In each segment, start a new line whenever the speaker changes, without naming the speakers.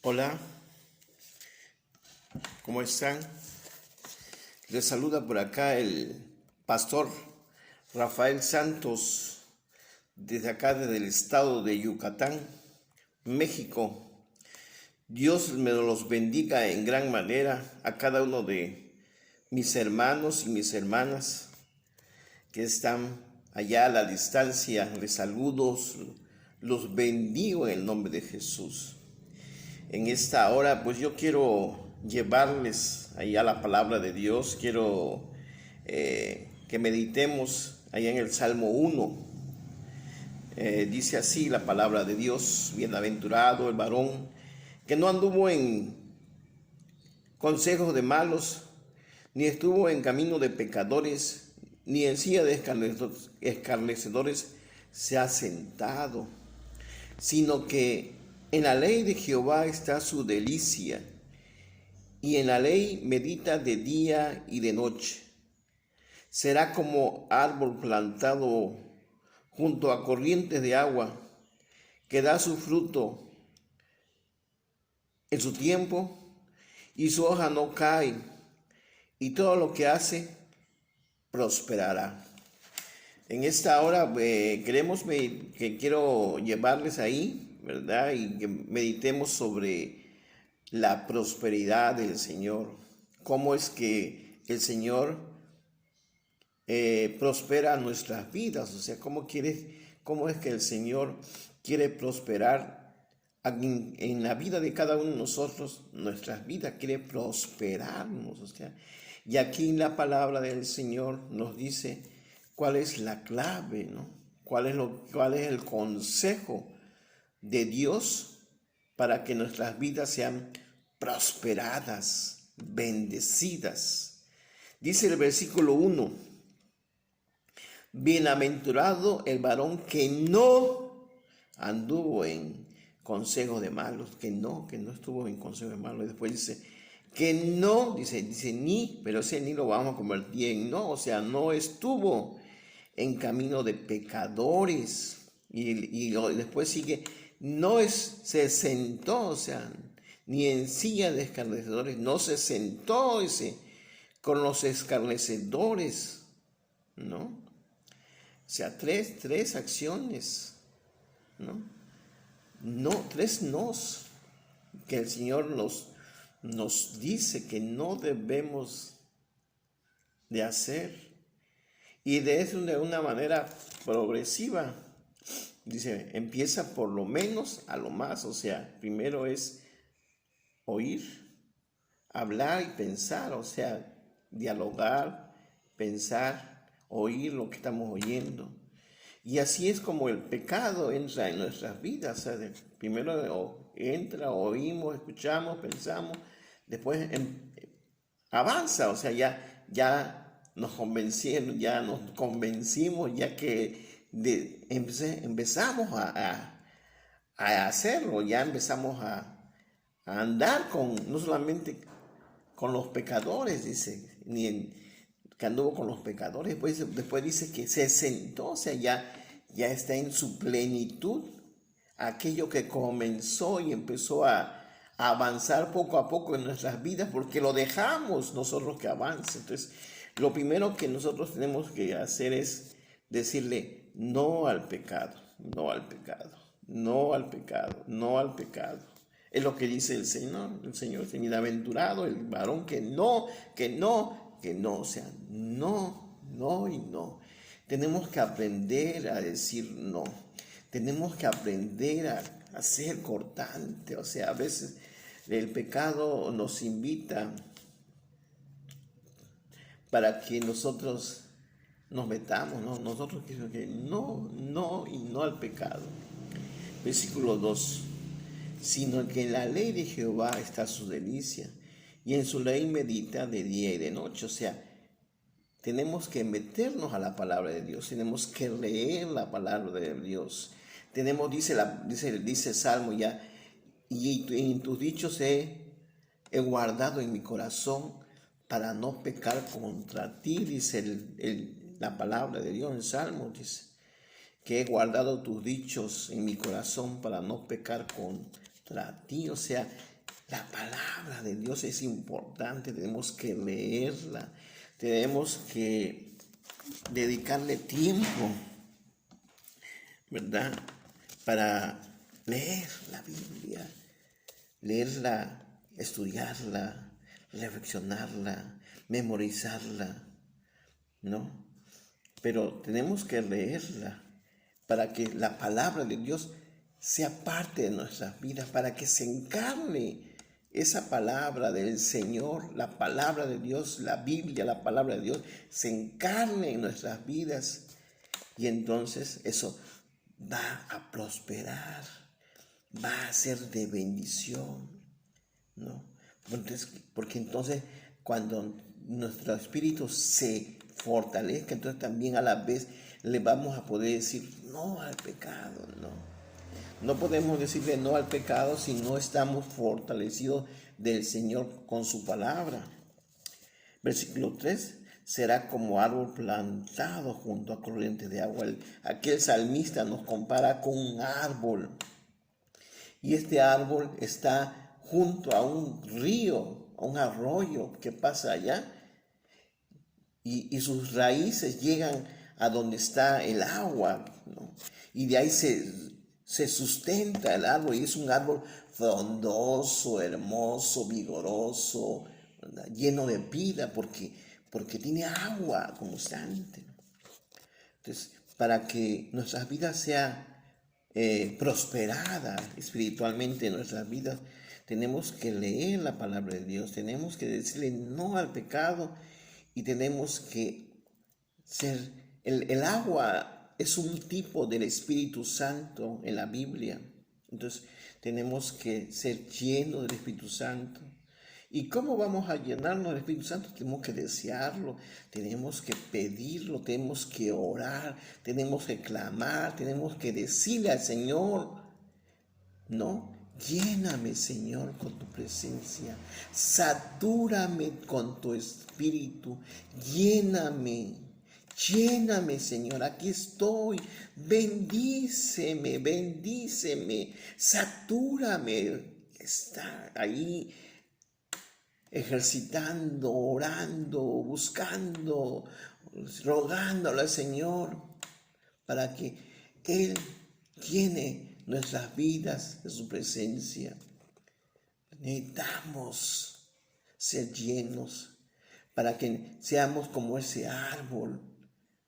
Hola, ¿cómo están? Les saluda por acá el pastor Rafael Santos, desde acá, desde el estado de Yucatán, México. Dios me los bendiga en gran manera a cada uno de mis hermanos y mis hermanas que están allá a la distancia. Les saludo, los bendigo en el nombre de Jesús. En esta hora, pues yo quiero llevarles allá la palabra de Dios. Quiero que meditemos allá en el Salmo 1. Dice así la palabra de Dios: bienaventurado el varón que no anduvo en consejos de malos, ni estuvo en camino de pecadores, ni en silla de escarnecedores se ha sentado, sino que en la ley de Jehová está su delicia, y en la ley medita de día y de noche. Será como árbol plantado junto a corrientes de agua, que da su fruto en su tiempo, y su hoja no cae, y todo lo que hace prosperará. En esta hora quiero llevarles ahí, ¿verdad? Y que meditemos sobre la prosperidad del Señor. Cómo es que el Señor prospera nuestras vidas. O sea, cómo es que el Señor quiere prosperar en la vida de cada uno de nosotros. Nuestras vidas quiere prosperarnos. O sea, y aquí la palabra del Señor nos dice cuál es la clave, ¿no? Cuál es el consejo de Dios para que nuestras vidas sean prosperadas, bendecidas. Dice el versículo 1: bienaventurado el varón que no anduvo en consejo de malos, que no estuvo en consejo de malos. Y después dice que no, dice ni, pero ese ni lo vamos a convertir en no, o sea, no estuvo en camino de pecadores. Y después sigue, se sentó, o sea, ni en silla de escarnecedores, no se sentó con los escarnecedores, ¿no? O sea, tres acciones, ¿no? Tres nos que el Señor nos dice que no debemos de hacer. Y de eso de una manera progresiva. Dice, empieza por lo menos a lo más. O sea, primero es oír, hablar y pensar. O sea, dialogar, pensar, oír lo que estamos oyendo. Y así es como el pecado entra en nuestras vidas. O sea, primero entra, oímos, escuchamos, pensamos, después avanza. O sea, ya nos convencieron, ya nos convencimos, ya que empezamos a hacerlo, ya empezamos a andar no solamente con los pecadores, dice, que anduvo con los pecadores. Después dice que se sentó, o sea, ya está en su plenitud, aquello que comenzó y empezó a avanzar poco a poco en nuestras vidas, porque lo dejamos nosotros que avance. Entonces, lo primero que nosotros tenemos que hacer es decirle no al pecado, no al pecado, no al pecado, no al pecado. Es lo que dice el Señor. El Señor dice, bienaventurado el varón que no, o sea, no y no. Tenemos que aprender a decir no. Tenemos que aprender a ser cortante. O sea, a veces el pecado nos invita para que nosotros nos metamos, ¿no? Nosotros queremos que no y no al pecado. Versículo 2: sino que en la ley de Jehová está su delicia, y en su ley medita de día y de noche. O sea, tenemos que meternos a la palabra de Dios, tenemos que leer la palabra de Dios. Dice Salmo ya, y en tus dichos he guardado en mi corazón para no pecar contra ti, dice la palabra de Dios en Salmo, dice que he guardado tus dichos en mi corazón para no pecar contra ti. O sea, La palabra de Dios es importante, tenemos que leerla, tenemos que dedicarle tiempo, ¿verdad? Para leer la Biblia, leerla, estudiarla, reflexionarla, memorizarla, ¿no? Pero tenemos que leerla para que la palabra de Dios sea parte de nuestras vidas, para que se encarne esa palabra del Señor, la palabra de Dios, la Biblia, la palabra de Dios, se encarne en nuestras vidas y entonces eso va a prosperar, va a ser de bendición, ¿no? Porque entonces cuando nuestro espíritu se fortalezca, entonces también a la vez le vamos a poder decir no al pecado, ¿no? No podemos decirle no al pecado si no estamos fortalecidos del Señor con su palabra. Versículo 3, será como árbol plantado junto a corrientes de agua. Aquel salmista nos compara con un árbol. Y este árbol está junto a un río, a un arroyo que pasa allá. Y sus raíces llegan a donde está el agua, ¿no? Y de ahí se sustenta el árbol y es un árbol frondoso, hermoso, vigoroso, ¿verdad? Lleno de vida porque tiene agua constante. Entonces, para que nuestras vidas sean prosperadas espiritualmente en nuestras vidas, tenemos que leer la palabra de Dios, tenemos que decirle no al pecado y tenemos que ser, el agua es un tipo del Espíritu Santo en la Biblia. Entonces tenemos que ser llenos del Espíritu Santo. ¿Y cómo vamos a llenarnos del Espíritu Santo? Tenemos que desearlo, tenemos que pedirlo, tenemos que orar, tenemos que clamar, tenemos que decirle al Señor, ¿no? Lléname, Señor, con tu presencia. Satúrame con tu espíritu. Lléname. Lléname, Señor. Aquí estoy. Bendíceme, bendíceme. Satúrame. Está ahí ejercitando, orando, buscando, rogándole al Señor para que Él llene nuestras vidas de su presencia. Necesitamos ser llenos para que seamos como ese árbol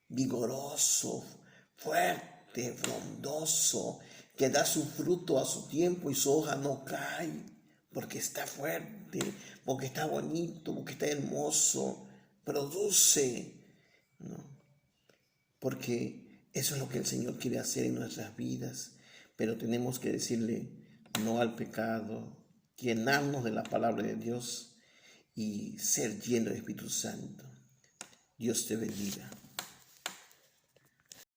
vigoroso, fuerte, frondoso, que da su fruto a su tiempo y su hoja no cae, porque está fuerte, porque está bonito, porque está hermoso, produce, ¿no? Porque eso es lo que el Señor quiere hacer en nuestras vidas, pero tenemos que decirle no al pecado, llenarnos de la palabra de Dios y ser lleno del Espíritu Santo. Dios te bendiga.